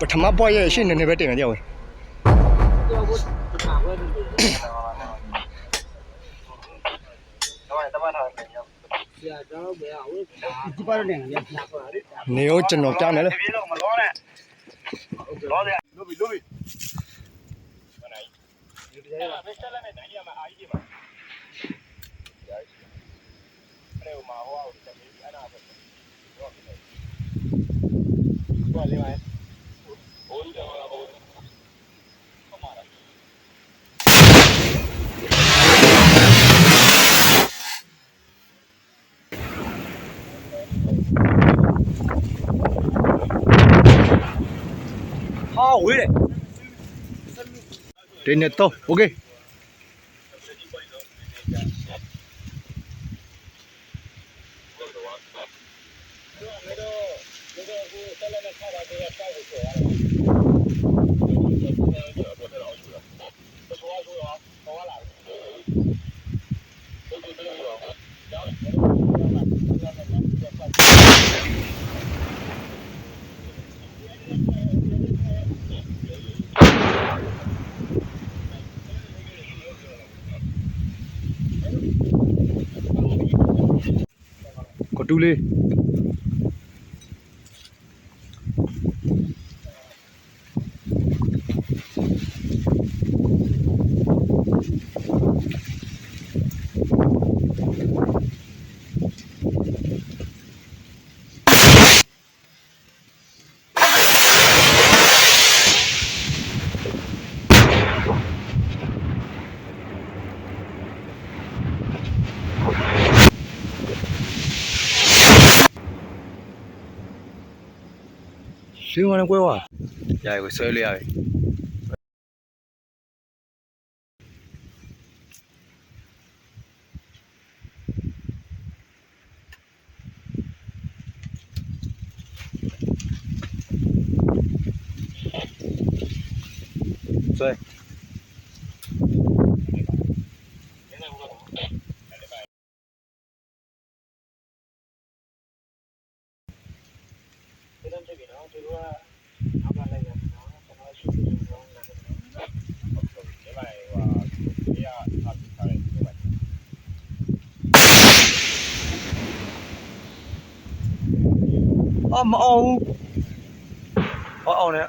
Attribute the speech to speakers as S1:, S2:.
S1: ပထမပွားရဲ့ရှင်းနေနေပဲတင်နေကြတယ်နေရောကျွန်တော်ကြားနေလေဟာဝေးတယ်တင်းနေတော့โอเคကတူလေးရှင်းဝင်ကွဲွားရရကိုဆွဲလိုက်ရပြီဆွဲမအောင်ဘူးအောင်နဲ့